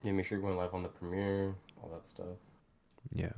Yeah, make sure you're going live on the premiere, all that stuff. Yeah.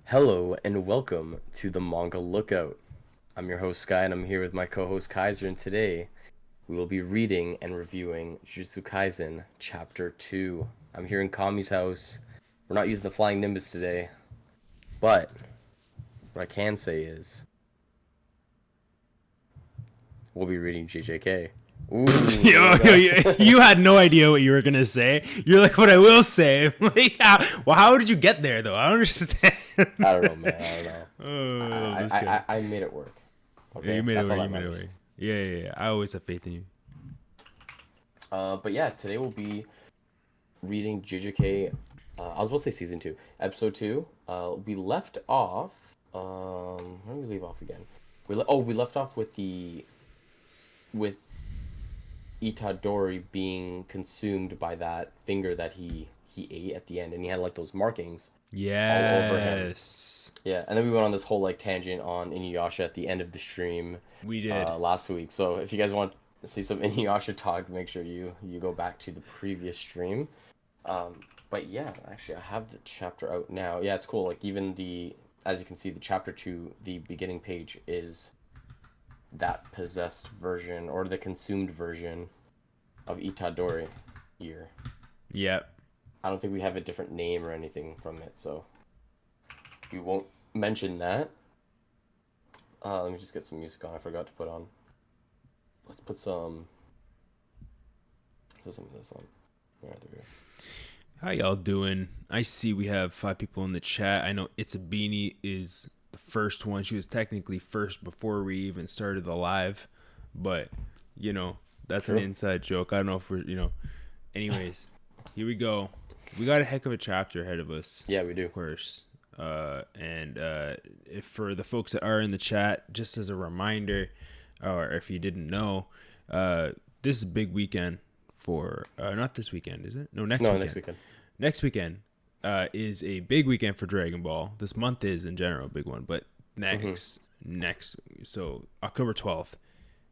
Hello and welcome to the Manga Lookout. I'm your host Sky and I'm here with my co-host Kizer, and today we will be reading and reviewing Jujutsu Kaisen Chapter 2. I'm here in Kami's house. We're not using the Flying Nimbus today, but what I can say is we'll be reading JJK. Ooh, You had no idea what you were gonna say. You're like, what I will say. Like, well, how did you get there though? I don't understand. I don't know, man. I don't know. Oh, this I, guy. I made it work. Okay, Yeah, you made it that's all work. that You made it matters. work. Yeah. I always have faith in you. But yeah, today we'll be reading JJK. I was about to say season 2, episode 2. We left off. Where did we leave off again? We left off with with Itadori being consumed by that finger that he ate at the end, and he had like those markings all over him. Yes, Yeah, and then we went on this whole like tangent on Inuyasha at the end of the stream we did. last week. So if you guys want to see some Inuyasha talk, make sure you go back to the previous stream. But yeah, actually, I have the chapter out now. Yeah, it's cool. Like even as you can see, the chapter 2, the beginning page is that possessed version or the consumed version of Itadori here. Yep. I don't think we have a different name or anything from it, so we won't mention that. Let me just get some music on. I forgot to put on. Let's put some of this on. Alright, there we go. How y'all doing? I see we have 5 people in the chat. I know Itzabini is the first one. She was technically first before we even started the live, but that's True. an inside joke. I don't know if we're. Anyways, here we go. We got a heck of a chapter ahead of us. Yeah, we do. Of course. And if for the folks that are in the chat, just as a reminder, or if you didn't know, this is a big weekend for not this weekend, is it? No, next weekend. Next weekend. Next weekend is a big weekend for Dragon Ball. This month is in general a big one, but next, so October 12th,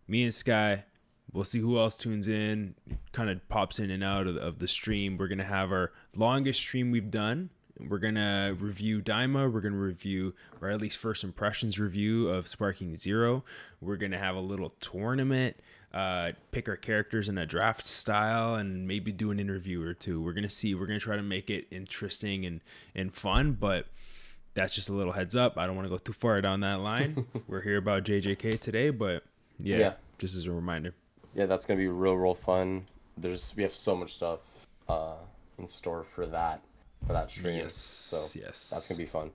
me and Sky, we'll see who else tunes in, kind of pops in and out of the stream. We're going to have our longest stream we've done. We're going to review Daima. We're going to review, or at least first impressions review of Sparking Zero. We're going to have a little tournament, pick our characters in a draft style, and maybe do an interview or two. We're going to see. We're going to try to make it interesting and fun, but that's just a little heads up. I don't want to go too far down that line. We're here about JJK today, but yeah, just as a reminder. Yeah, that's gonna be real fun. We have so much stuff in store for that stream. Yes. So yes. that's gonna be fun.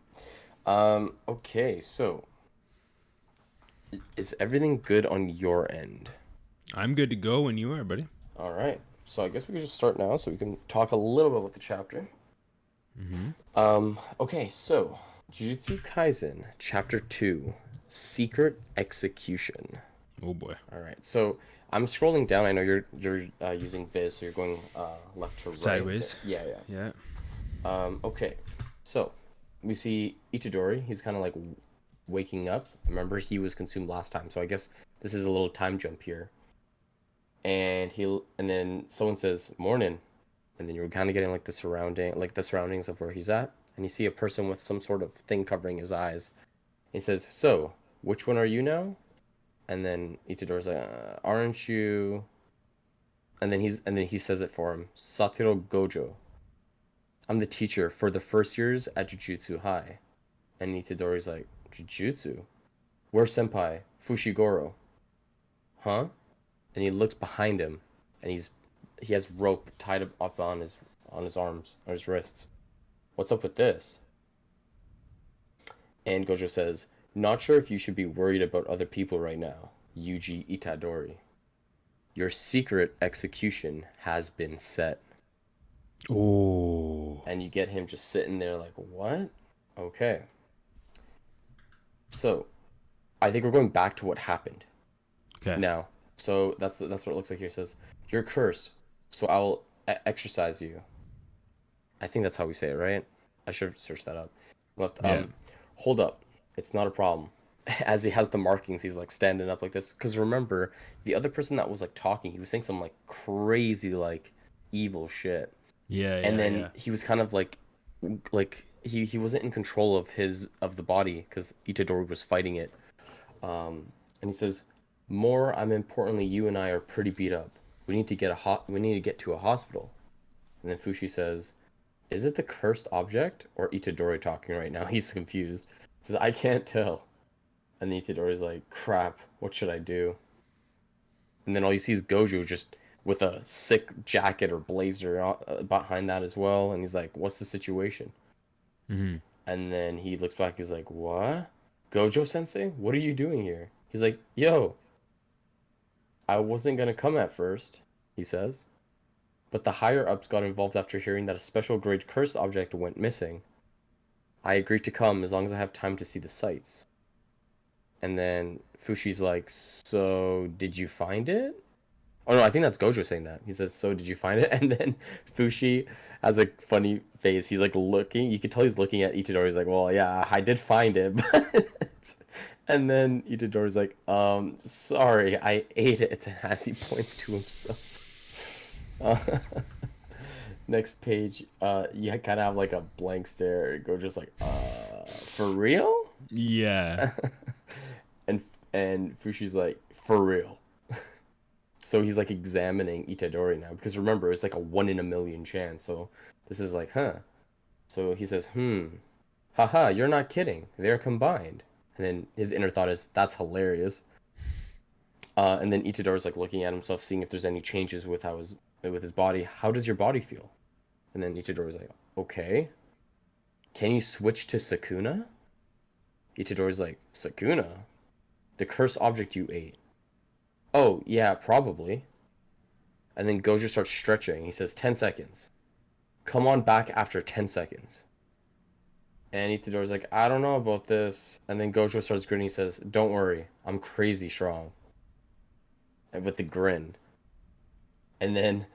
Okay, so is everything good on your end? I'm good to go when you are, buddy. All right. So I guess we can just start now, so we can talk a little bit about the chapter. Okay, so Jujutsu Kaisen Chapter 2, Secret Execution. Oh boy. All right. So I'm scrolling down. I know you're using Viz, so you're going left to right. Sideways. Yeah. Okay. So we see Itadori. He's kind of like waking up. Remember, he was consumed last time, so I guess this is a little time jump here. And then someone says morning, and then you're kind of getting like the surroundings of where he's at, and you see a person with some sort of thing covering his eyes. He says, "So, which one are you now?" And then Itadori's like, "Aren't you?" And then he says it for him. "Satoru Gojo. I'm the teacher for the first years at Jujutsu High." And Itadori's like, "Jujutsu? Where's Senpai? Fushiguro?" Huh? And he looks behind him, and he has rope tied up on his arms, on his wrists. "What's up with this?" And Gojo says, "Not sure if you should be worried about other people right now, Yuji Itadori. Your secret execution has been set." Oh. And you get him just sitting there like, what? Okay. So, I think we're going back to what happened. Okay. Now, so that's what it looks like here. It says, "You're cursed, so I will exorcise you." I think that's how we say it, right? I should have searched that up. But, hold up. It's not a problem. As he has the markings, he's like standing up like this. Because remember, the other person that was like talking, he was saying some like crazy like evil shit. Yeah. And then he was kind of like he wasn't in control of the body because Itadori was fighting it. And he says, "More importantly, you and I are pretty beat up. We need to get to a hospital." And then Fushi says, "Is it the cursed object or Itadori talking right now?" He's confused. He says, "I can't tell." And then Itadori's like, "Crap, what should I do?" And then all you see is Gojo just with a sick jacket or blazer behind that as well. And he's like, "What's the situation?" Mm-hmm. And then he looks back. He's like, "What? Gojo Sensei? What are you doing here?" He's like, "Yo, I wasn't gonna come at first," he says. "But the higher ups got involved after hearing that a special grade curse object went missing. I agreed to come as long as I have time to see the sights." And then Fushi's like, "So, did you find it?" Oh no, I think that's Gojo saying that. He says, "So, did you find it?" And then Fushi has a funny face. He's like looking. You can tell he's looking at Itadori. He's like, "Well, yeah, I did find it." But... And then Itadori's like, sorry, I ate it," as he points to himself. Uh, Next page, you kind of have like a blank stare. Gojo's like, for real?" Yeah. and and Fushi's like, "For real." So he's like examining Itadori now because remember it's like a 1 in a million chance. So this is like, huh. So he says, haha, you're not kidding. They're combined." And then his inner thought is, "That's hilarious." And then Itadori's like looking at himself, seeing if there's any changes with with his body. "How does your body feel?" And then Itadori's like, "Okay. Can you switch to Sukuna?" Itadori's like, "Sukuna? The cursed object you ate." "Oh, yeah, probably." And then Gojo starts stretching. He says, 10 seconds. "Come on back after 10 seconds." And Itadori's like, "I don't know about this." And then Gojo starts grinning. He says, "Don't worry. I'm crazy strong." And with the grin. And then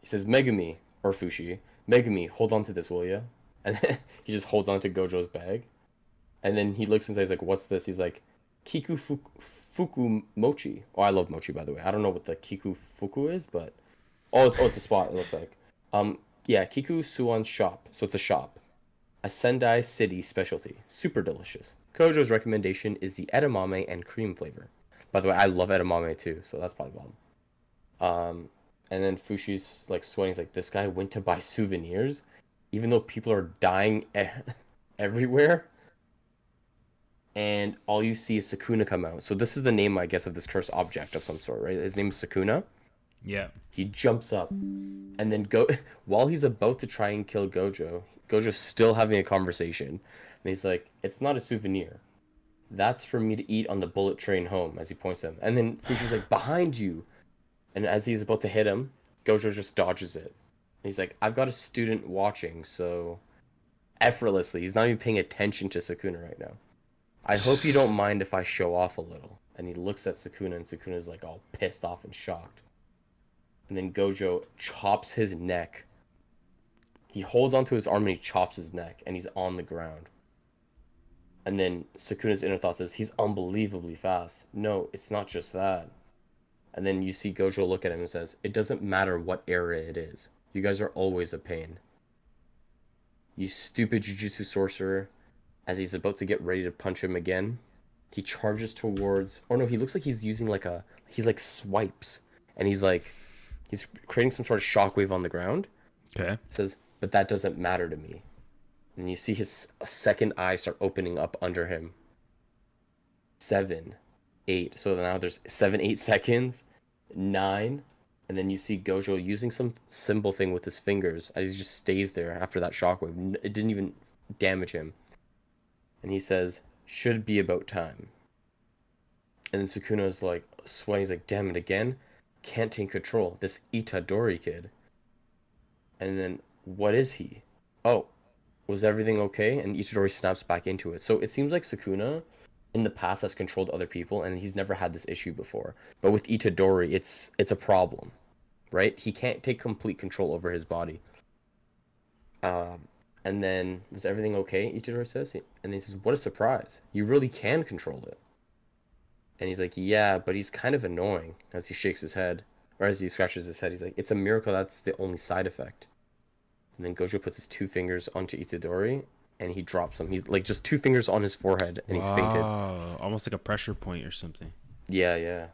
he says, "Megumi," or Fushi, "Megumi, hold on to this, will ya?" And then he just holds on to Gojo's bag. And then he looks inside. He's like, "What's this?" He's like, "Kiku Fuku Mochi." Oh, I love mochi, by the way. I don't know what the Kiku Fuku is, but it's a spot. It looks like. Yeah, Kiku Suon's shop. So it's a shop. A Sendai City specialty. Super delicious. Kojo's recommendation is the edamame and cream flavor. By the way, I love edamame too, so that's probably bomb. And then Fushi's like sweating. He's like, "This guy went to buy souvenirs, even though people are dying everywhere." And all you see is Sukuna come out. So this is the name, I guess, of this cursed object of some sort, right? His name is Sukuna. Yeah. He jumps up, and then while he's about to try and kill Gojo, Gojo's still having a conversation, and he's like, "It's not a souvenir. That's for me to eat on the bullet train home," as he points to him. And then Fushi's like, "Behind you!" And as he's about to hit him, Gojo just dodges it. And he's like, "I've got a student watching," so effortlessly, he's not even paying attention to Sukuna right now. "I hope you don't mind if I show off a little." And he looks at Sukuna, and Sukuna's like all pissed off and shocked. And then Gojo chops his neck. He holds onto his arm and he chops his neck, and he's on the ground. And then Sukuna's inner thought says, "He's unbelievably fast." "No, it's not just that." And then you see Gojo look at him and says, "It doesn't matter what era it is. You guys are always a pain. You stupid Jujutsu sorcerer." As he's about to get ready to punch him again, he charges towards... Oh no, he looks like he's using like a... He's like swipes. And he's like... He's creating some sort of shockwave on the ground. Okay. Says, "But that doesn't matter to me." And you see his second eye start opening up under him. 7, 8. So now there's 7, 8 seconds. 9. And then you see Gojo using some symbol thing with his fingers as he just stays there after that shockwave. It didn't even damage him. And he says, "Should be about time." And then Sukuna's like sweating. He's like, "Damn it again. Can't take control. This Itadori kid." And then, "What is he?" "Oh, was everything okay?" And Itadori snaps back into it. So it seems like Sukuna in the past has controlled other people and he's never had this issue before. But with Itadori, it's a problem, right? He can't take complete control over his body. And then, "Was everything okay?" Itadori says. And he says, "What a surprise. You really can control it." And he's like, "Yeah, but he's kind of annoying," as he shakes his head. Or as he scratches his head, he's like, "It's a miracle that's the only side effect." And then Gojo puts his two fingers onto Itadori, and he drops him. He's like just 2 fingers on his forehead, and he's fainted. Wow. Almost like a pressure point or something. Yeah, yeah.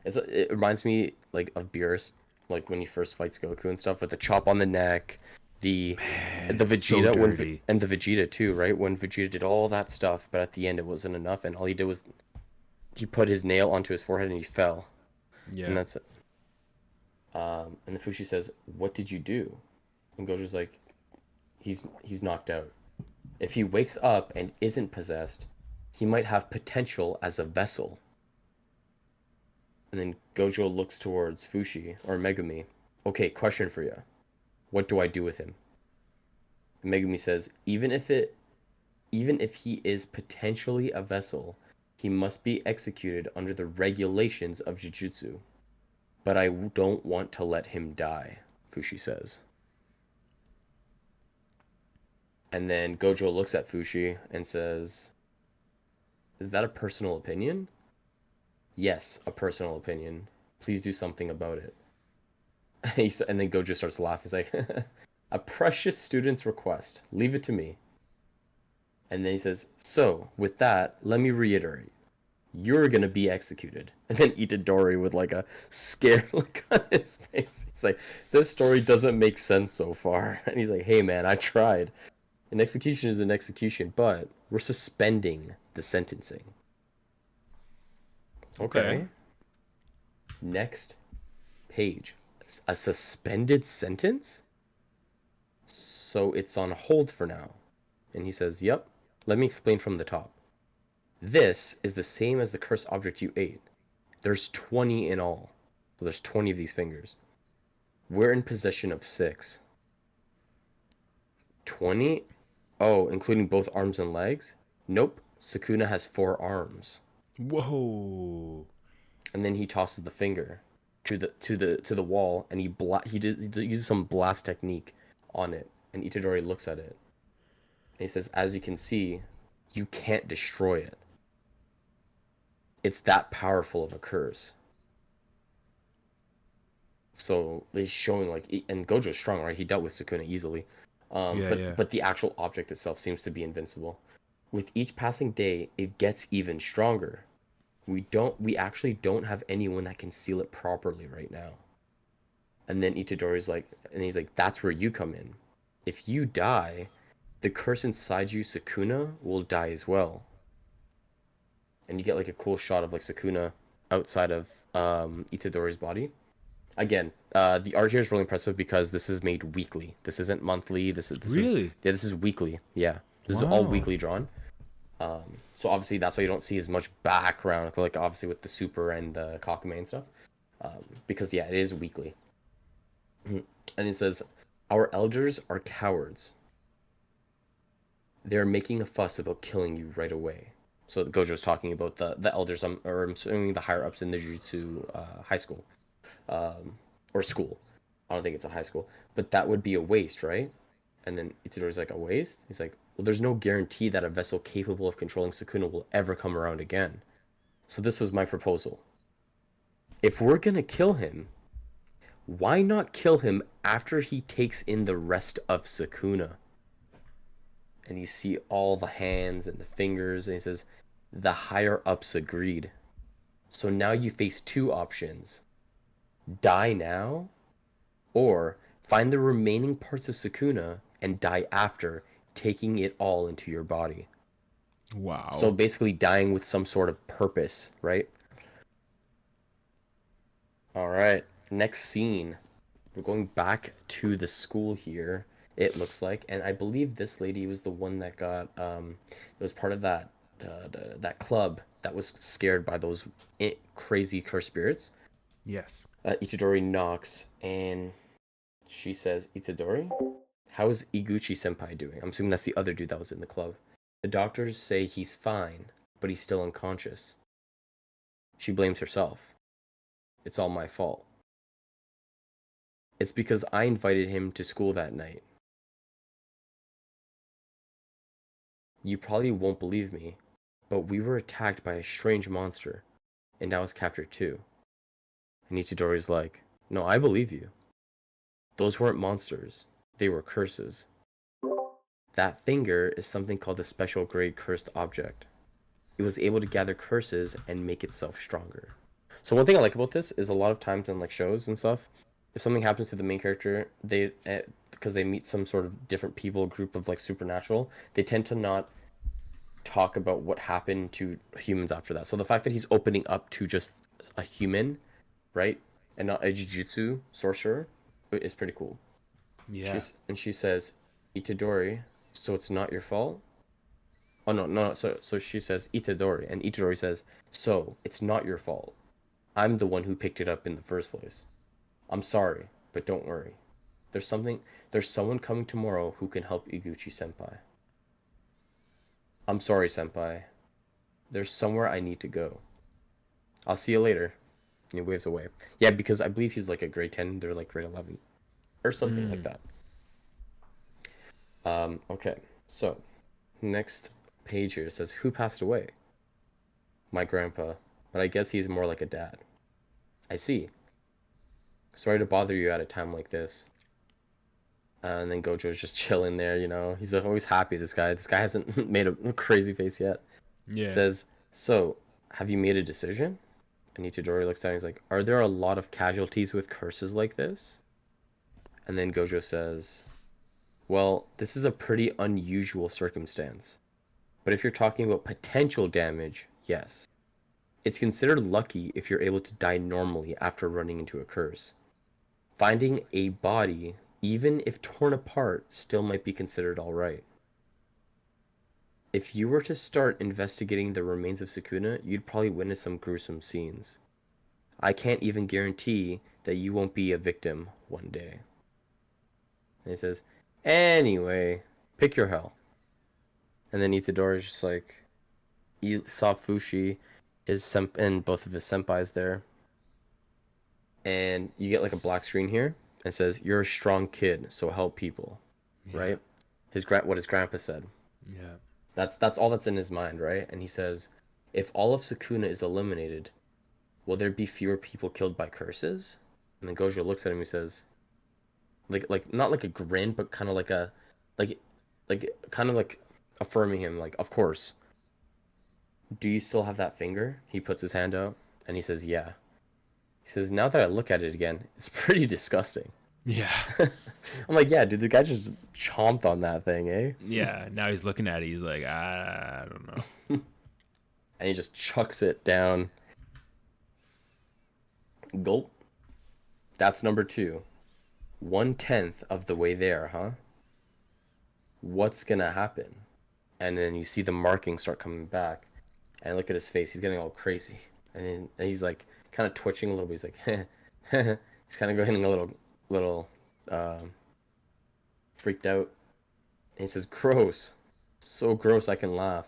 It reminds me like of Beerus, like when he first fights Goku and stuff, with the chop on the neck, the Man, the so Vegeta dirty. and the Vegeta too, right? When Vegeta did all that stuff, but at the end it wasn't enough, and all he did was he put his nail onto his forehead and he fell, and Yeah. that's it. And the Fushi says, "What did you do?" And Gojo's like, "He's knocked out. If he wakes up and isn't possessed, he might have potential as a vessel." And then Gojo looks towards Fushi or Megumi. "Okay, question for you. What do I do with him?" And Megumi says, even if he is potentially a vessel, he must be executed under the regulations of Jujutsu. But I don't want to let him die," Fushi says. And then Gojo looks at Fushi and says, "Is that a personal opinion?" "Yes, a personal opinion. Please do something about it." And then Gojo starts laughing. He's like, "A precious student's request. Leave it to me." And then he says, "So, with that, let me reiterate. You're gonna be executed." And then Itadori with like a scared look on his face. He's like, "This story doesn't make sense so far." And he's like, "Hey man, I tried. An execution is an execution, but we're suspending the sentencing." Okay. Okay. Next page. A suspended sentence? So it's on hold for now. And he says, "Yep. Let me explain from the top. This is the same as the cursed object you ate. There's 20 in all. So there's 20 of these fingers. We're in possession of 6. 20? Oh, including both arms and legs? Nope. Sukuna has 4 arms." Whoa. And then he tosses the finger to the wall, and he uses some blast technique on it. And Itadori looks at it, and he says, "As you can see, you can't destroy it. It's that powerful of a curse." So he's showing like, and Gojo's strong, right? He dealt with Sukuna easily. Yeah, yeah. But the actual object itself seems to be invincible. With each passing day, it gets even stronger. We actually don't have anyone that can seal it properly right now. And then Itadori's like, and he's like, "That's where you come in. If you die, the curse inside you, Sukuna, will die as well." And you get like a cool shot of like Sukuna outside of Itadori's body. Again, the art here is really impressive because this is made weekly. This isn't monthly. Really? Yeah, this is weekly. Yeah, this is all Wow. weekly drawn. So obviously that's why you don't see as much background, like obviously with the Super and the Kakume and stuff, because yeah, it is weekly. And it says, "Our elders are cowards. They're making a fuss about killing you right away." So Gojo's talking about the elders, or I'm assuming the higher ups in the Jujutsu high school, or school. I don't think it's a high school, but that would be a waste, right? And then Itadori's like, "A waste?" He's like, "Well, there's no guarantee that a vessel capable of controlling Sukuna will ever come around again. So this was my proposal. If we're gonna kill him, why not kill him after he takes in the rest of Sukuna?" And you see all the hands and the fingers, and he says, "The higher ups agreed. So now you face 2 options. Die now, or find the remaining parts of Sukuna and die after, taking it all into your body." So Wow. basically dying with some sort of purpose, right? All right. Next scene. We're going back to the school here, it looks like, and I believe this lady was the one that got it was part of that club that was scared by those crazy cursed spirits. Yes. Itadori knocks, and she says, "Itadori, how is Iguchi senpai doing?" I'm assuming that's the other dude that was in the club. "The doctors say he's fine, but he's still unconscious." She blames herself. "It's all my fault. It's because I invited him to school that night. You probably won't believe me, but we were attacked by a strange monster, and I was captured too." And Itadori's like, "No, I believe you. Those weren't monsters. They were curses." That finger is something called a special grade cursed object. It was able to gather curses and make itself stronger. So one thing I like about this is a lot of times in like shows and stuff, if something happens to the main character, they because they meet some sort of different people group of like supernatural, they tend to not talk about what happened to humans after that. So the fact that he's opening up to just a human, right, and not a Jujutsu sorcerer, is pretty cool. Yeah. She says, Itadori, so it's not your fault. Oh no. So she says Itadori, and Itadori says, so it's not your fault. I'm the one who picked it up in the first place. I'm sorry, but don't worry. There's something. There's someone coming tomorrow who can help Iguchi senpai. I'm sorry, senpai. There's somewhere I need to go. I'll see you later. And he waves away. Yeah, because I believe he's like a grade 10. They're like grade 11 or something like that. Okay. So, next page here says, who passed away? My grandpa. But I guess he's more like a dad. I see. Sorry to bother you at a time like this. And then Gojo's just chilling there, you know. He's always happy, this guy. This guy hasn't made a crazy face yet. Yeah. Says, so, have you made a decision? And Itadori looks down and he's like, are there a lot of casualties with curses like this? And then Gojo says, well, this is a pretty unusual circumstance. But if you're talking about potential damage, yes. It's considered lucky if you're able to die normally after running into a curse. Finding a body, even if torn apart, still might be considered alright. If you were to start investigating the remains of Sukuna, you'd probably witness some gruesome scenes. I can't even guarantee that you won't be a victim one day. And he says, anyway, pick your hell. And then Itadori's just like, you saw Fushi, and both of his senpais there. And you get like a black screen here. It says, you're a strong kid, so help people. Yeah. Right? What his grandpa said. Yeah. That's all that's in his mind, right? And he says, if all of Sukuna is eliminated, will there be fewer people killed by curses? And then Gojo looks at him and he says, like not like a grin, but kind of like a like kind of like affirming him, like, of course. Do you still have that finger? He puts his hand out and he says, yeah. He says, now that I look at it again, it's pretty disgusting. Yeah. I'm like, yeah, dude, the guy just chomped on that thing, eh? Yeah. Now he's looking at it. He's like, I don't know. And he just chucks it down. Gulp. That's number 2. 1/10 of the way there, huh? What's gonna happen? And then you see the markings start coming back. And look at his face. He's getting all crazy. And he's like kind of twitching a little bit. He's like, he's kind of going a little freaked out. And he says, gross. So gross I can laugh.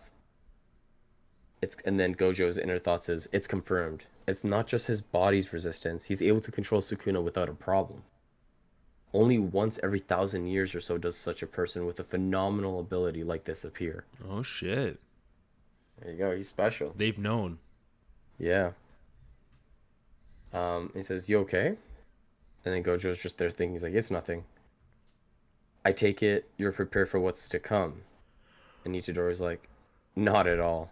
And then Gojo's inner thought says, it's confirmed. It's not just his body's resistance. He's able to control Sukuna without a problem. Only once every 1,000 years or so does such a person with a phenomenal ability like this appear. Oh, shit. There you go. He's special. They've known. Yeah. He says, you okay? And then Gojo's just there thinking, he's like, it's nothing. I take it you're prepared for what's to come. And Itadori's like, not at all.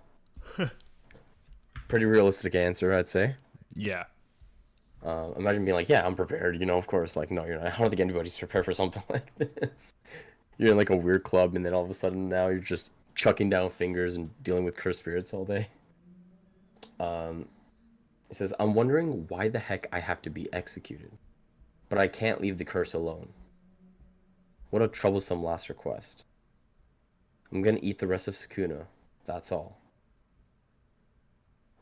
Pretty realistic answer, I'd say. Yeah. Imagine being like, yeah, I'm prepared, you know, of course. Like, no, you're not. I don't think anybody's prepared for something like this. You're in like a weird club, and then all of a sudden now you're just chucking down fingers and dealing with cursed spirits all day. It says, I'm wondering why the heck I have to be executed. But I can't leave the curse alone. What a troublesome last request. I'm gonna eat the rest of Sukuna. That's all.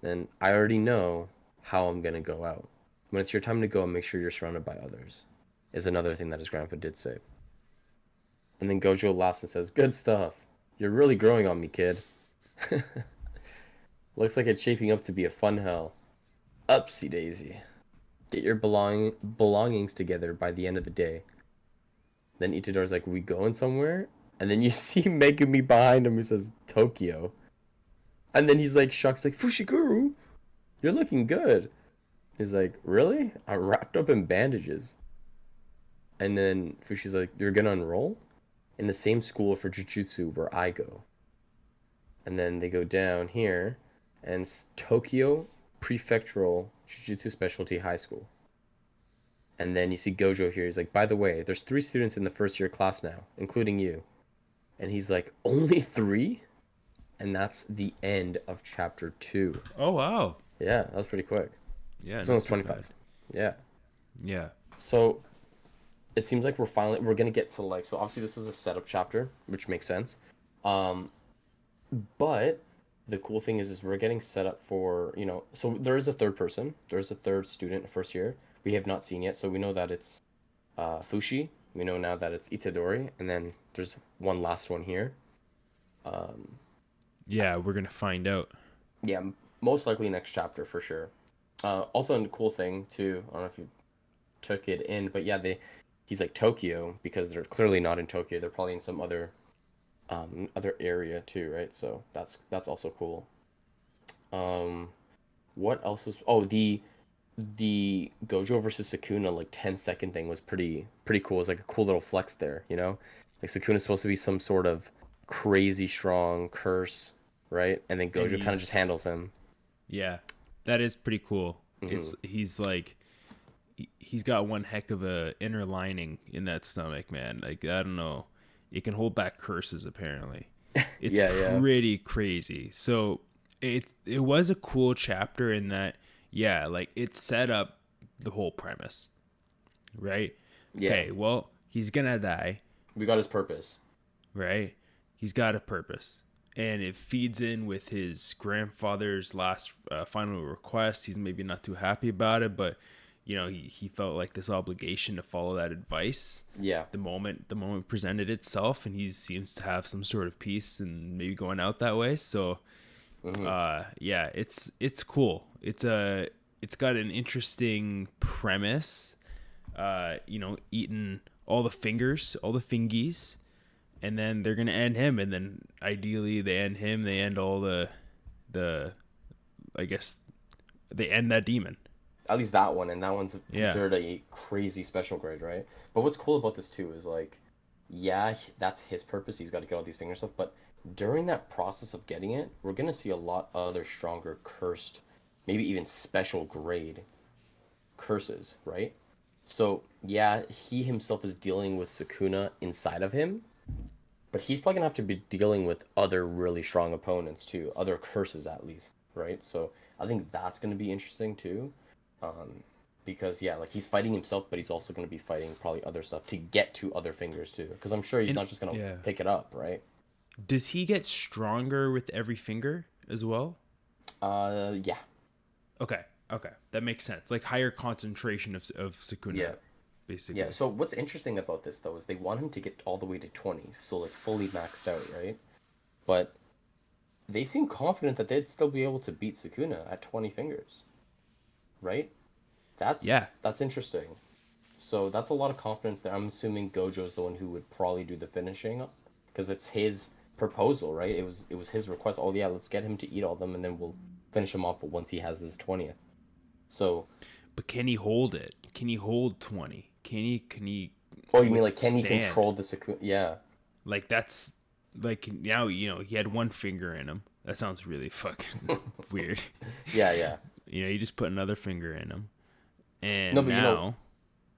And I already know how I'm gonna go out. When it's your time to go, make sure you're surrounded by others. Is another thing that his grandpa did say. And then Gojo laughs and says, good stuff. You're really growing on me, kid. Looks like it's shaping up to be a fun hell. Upsy daisy. Get your belongings together by the end of the day. Then Itadori's like, we going somewhere? And then you see Megumi behind him who says, Tokyo. And then he's like, shocked, like, Fushiguro, you're looking good. He's like, really? I'm wrapped up in bandages. And then Fushi's like, you're gonna unroll? in the same school for Jujutsu where I go. And then they go down here, and it's Tokyo Prefectural Jujutsu Specialty High School. And then you see Gojo here. He's like, by the way, there's 3 students in the first year class now, including you. And he's like, only 3? And that's the end of chapter 2. Oh wow. Yeah, that was pretty quick. Yeah. This not one's too 25. bad. Yeah. Yeah. So it seems like we're gonna get to like, so obviously this is a setup chapter, which makes sense. But the cool thing is we're getting set up for, so there is a third person. There's a third student first year we have not seen yet. So we know that it's Fushi. We know now that it's Itadori, and then there's one last one here. Yeah, we're gonna find out. Yeah, most likely next chapter for sure. Also a cool thing too. I don't know if you took it in, but yeah, he's like Tokyo because they're clearly not in Tokyo. They're probably in some other area too, right? So that's also cool. What else was? Oh, the Gojo versus Sukuna like 10-second thing was pretty cool. It was like a cool little flex there, you know? Like Sukuna's supposed to be some sort of crazy strong curse, right? And then Gojo kind of just handles him. Yeah, that is pretty cool. Mm-hmm. He's got one heck of a inner lining in that stomach, man. Like I don't know, it can hold back curses apparently. It's pretty crazy. So it was a cool chapter in that, yeah, like it set up the whole premise, right? Yeah. Okay, well, he's gonna die. We got his purpose. Right? He's got a purpose. And it feeds in with his grandfather's last final request. He's maybe not too happy about it, but he felt like this obligation to follow that advice. Yeah. The moment presented itself, and he seems to have some sort of peace and maybe going out that way. So, yeah, it's cool. It's got an interesting premise. Eating all the fingers, all the fingies. And then they're gonna end him, and then ideally they end him. They end all the, I guess, they end that demon. At least that one, and that one's considered a crazy special grade, right? But what's cool about this too is like, yeah, that's his purpose. He's got to get all these finger stuff. But during that process of getting it, we're gonna see a lot other stronger cursed, maybe even special grade curses, right? So yeah, he himself is dealing with Sukuna inside of him. But he's probably gonna have to be dealing with other really strong opponents too, other curses at least, right? So I think that's gonna be interesting too, because yeah, like he's fighting himself, but he's also gonna be fighting probably other stuff to get to other fingers too, because I'm sure he's not just gonna pick it up, right? Does he get stronger with every finger as well? Yeah. Okay, that makes sense. Like higher concentration of Sukuna. Yeah. Basically. Yeah, so what's interesting about this though is they want him to get all the way to 20, so like fully maxed out, right? But they seem confident that they'd still be able to beat Sukuna at 20 fingers. Right? That's interesting. So that's a lot of confidence there. I'm assuming Gojo's the one who would probably do the finishing because it's his proposal, right? It was his request. Oh yeah, let's get him to eat all of them and then we'll finish him off once he has this 20th. So but can he hold it? Can he hold 20? Can he Oh, you mean like can he control the Sukuna? Yeah. Like that's like now, he had one finger in him. That sounds really fucking weird. Yeah. You just put another finger in him. And no, but now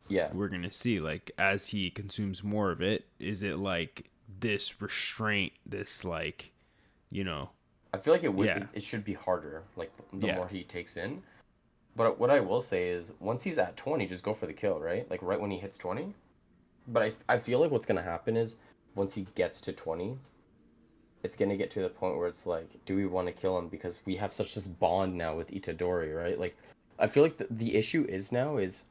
yeah. We're going to see like as he consumes more of it, is it like this restraint, this like, I feel like it should be harder like the more he takes in. But what I will say is, once he's at 20, just go for the kill, right? Like, right when he hits 20. But I feel like what's going to happen is, once he gets to 20, it's going to get to the point where it's like, do we want to kill him? Because we have such this bond now with Itadori, right? Like, I feel like the issue is now is,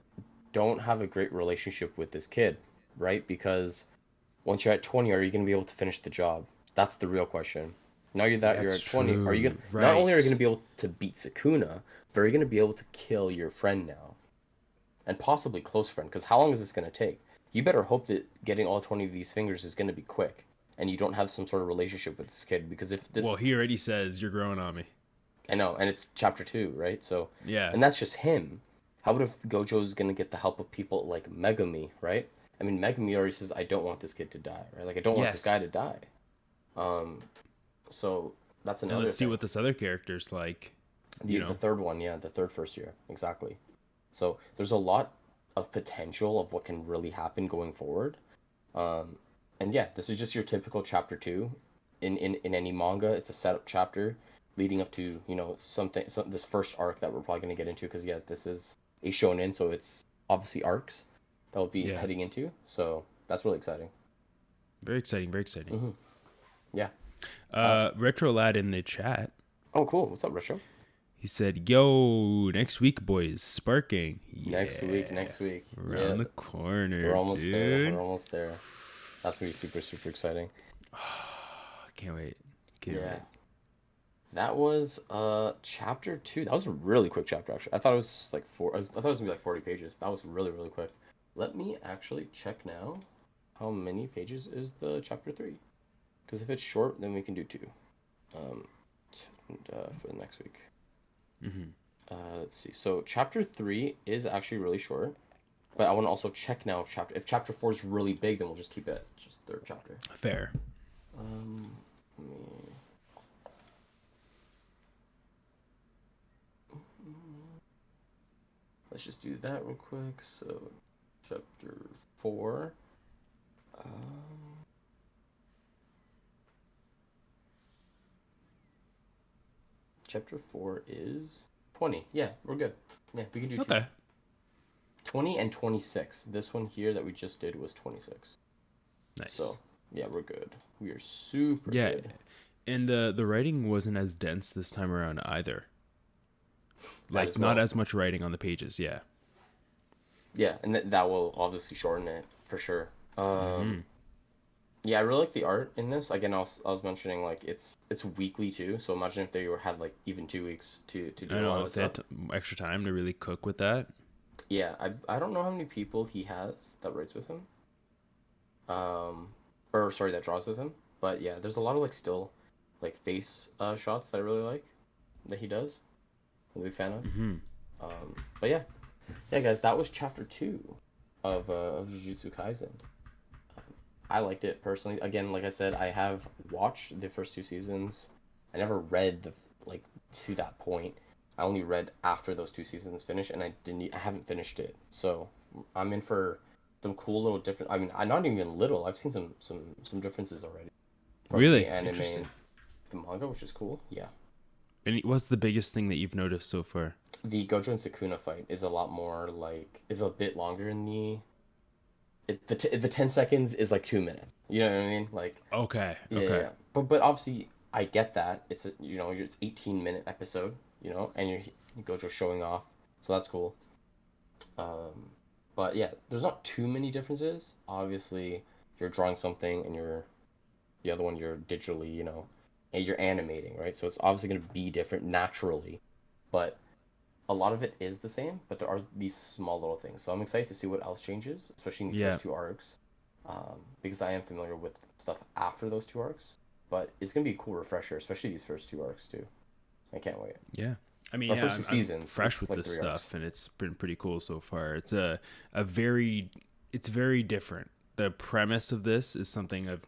don't have a great relationship with this kid, right? Because once you're at 20, are you going to be able to finish the job? That's the real question. Now you're at 20, are you going to, not only are you going to be able to beat Sukuna, but are you going to be able to kill your friend now? And possibly close friend, because how long is this going to take? You better hope that getting all 20 of these fingers is going to be quick, and you don't have some sort of relationship with this kid, because if this... Well, he already says, you're growing on me. I know, and it's chapter 2, right? So, yeah. And that's just him. How about if Gojo's going to get the help of people like Megami, right? I mean, Megumi already says, I don't want this kid to die, right? Like, I don't want this Yes. guy to die. Um, so that's And another let's see thing. what this other character's like. You The know. third one, yeah, the third first year, exactly. So there's a lot of potential of what can really happen going forward. Um, and yeah, this is just your typical chapter two. In any manga, it's a setup chapter leading up to, this first arc that we're probably going to get into because, yeah, this is a shonen, so it's obviously arcs that we'll be Yeah. heading into. So that's really exciting. Very exciting. Very exciting. Yeah. Uh, Retro Lad in the chat. oh, cool. What's up, Retro? He said, "Yo, next week, boys, sparking. Next week, Yeah, next week. Yeah, around the corner, we're almost there. dude. We're almost there. That's going to be super, super exciting. Can't wait. Can't Yeah. wait. That was chapter 2. That was a really quick chapter actually. I thought it was like I thought it was gonna be like 40 pages. That was really, really quick. Let me actually check now how many pages is the chapter 3. Because if it's short, then we can do 2. Um for the next week. Let's see. So chapter 3 is actually really short. But I want to also check now if chapter 4 is really big, then we'll just keep it just third chapter. Fair. Let me Let's just do that real quick. So, chapter 4. Chapter 4 is 20. Yeah, we're good. Yeah, we can do Okay. 20 and 26. This one here that we just did was 26. Nice. So, yeah, we're good. We are super Yeah, good. and the writing wasn't as dense this time around either. Like as not well. as much writing on the pages. Yeah. Yeah, and that will obviously shorten it for sure. Yeah, I really like the art in this. Again, I was mentioning like it's weekly too. So imagine if they had like even 2 weeks to do I a lot know of if they stuff. had extra time to really cook with that. Yeah, I don't know how many people he has that writes with him. Or sorry, that draws with him. But yeah, there's a lot of like still like face shots that I really like that he does. I'm a big fan of. But yeah, guys, that was chapter 2 of Jujutsu Kaisen. I liked it personally. Again, like I said, I have watched the first 2 seasons. I never read like to that point. I only read after those 2 seasons finished, and I haven't finished it. So I'm in for some cool little different. I mean, I not even little. I've seen some differences already from the Really anime interesting. and the manga, which is cool. Yeah, And what's the biggest thing that you've noticed so far? the Gojo and Sukuna fight is a lot more like is a bit longer in the 10 seconds is like 2 minutes. You know what I mean? Like Okay. yeah, Okay. yeah. But obviously I get that it's it's 18-minute episode, and you're Gojo showing off, so that's cool. But yeah, there's not too many differences. Obviously, you're drawing something and the other one you're digitally, and you're animating, right? So it's obviously going to be different naturally, but a lot of it is the same. But there are these small little things. So I'm excited to see what else changes, especially in these Yeah. first 2 arcs, because I am familiar with stuff after those 2 arcs. But it's going to be a cool refresher, especially these first 2 arcs too. I can't wait. Yeah. I mean, Our yeah, first two I'm seasons, fresh it's with like this 3 arcs. stuff, and it's been pretty cool so far. It's a very, it's very different. The premise of this is something of,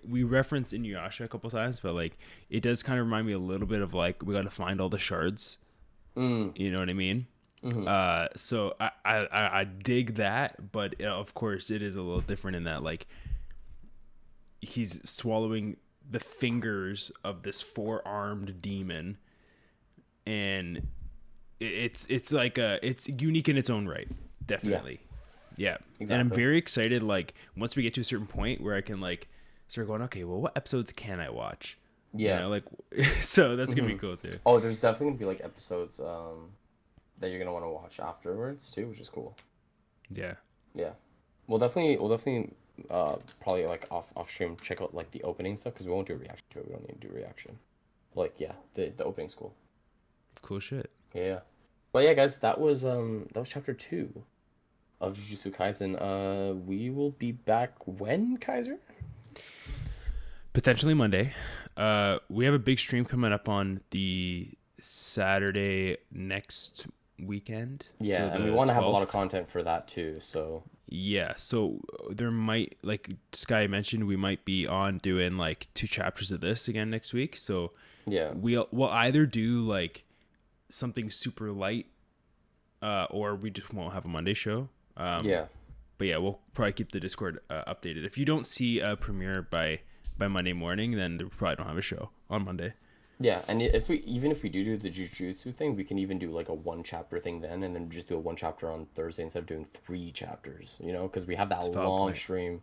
we referenced Inuyasha a couple times, but like it does kind of remind me a little bit of like we got to find all the shards. You know what I mean? So I dig that, but of course it is a little different in that like he's swallowing the fingers of this four-armed demon, and it's like it's unique in its own right, definitely. Yeah. And I'm Exactly. very excited like once we get to a certain point where I can like start going, okay, well, what episodes can I watch? Yeah. Like so that's gonna be cool too. Oh, there's definitely gonna be like episodes that you're gonna want to watch afterwards too, which is cool. Yeah. Yeah, we'll definitely probably like off stream check out like the opening stuff because we won't do a reaction to it. We don't need to do a reaction. Like yeah, the opening's cool. Cool shit. Yeah. But yeah, guys, that was chapter 2 of Jujutsu Kaisen. We will be back when, Kaiser? Potentially Monday. We have a big stream coming up on the Saturday next weekend. So Yeah, and we the want to have a lot of 12th. content for that too. So Yeah, so there might, like Sky mentioned, we might be on doing like 2 chapters of this again next week. So yeah, we'll either do like something super light, or we just won't have a Monday show. yeah. But yeah, we'll probably keep the Discord updated. If you don't see a premiere by Monday morning, then we probably don't have a show on Monday. Yeah, and if we even if we do the Jujutsu thing, we can even do like a one chapter thing then, and then just do a one chapter on Thursday instead of doing 3 chapters. You know, because we have that It's a valid long point. stream.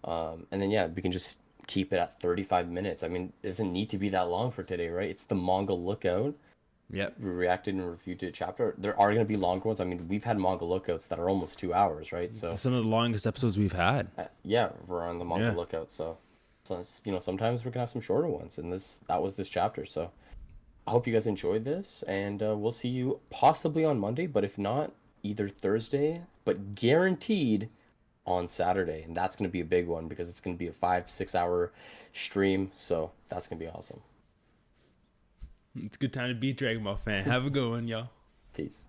And then yeah, we can just keep it at 35 minutes. I mean, it doesn't need to be that long for today, right? It's the manga lookout. Yep. We reacted and reviewed to a chapter. There are gonna be longer ones. I mean, we've had manga lookouts that are almost 2 hours, right? So Some of the longest episodes we've had. yeah, we're on the manga Yeah. lookout. So sometimes we're gonna have some shorter ones, and that was this chapter. So I hope you guys enjoyed this, and we'll see you possibly on Monday, but if not, either Thursday, but guaranteed on Saturday. And that's going to be a big one because it's going to be a 5-6 hour stream. So that's going to be awesome. It's a good time to be a Dragon Ball fan. Have a good one, y'all. Peace.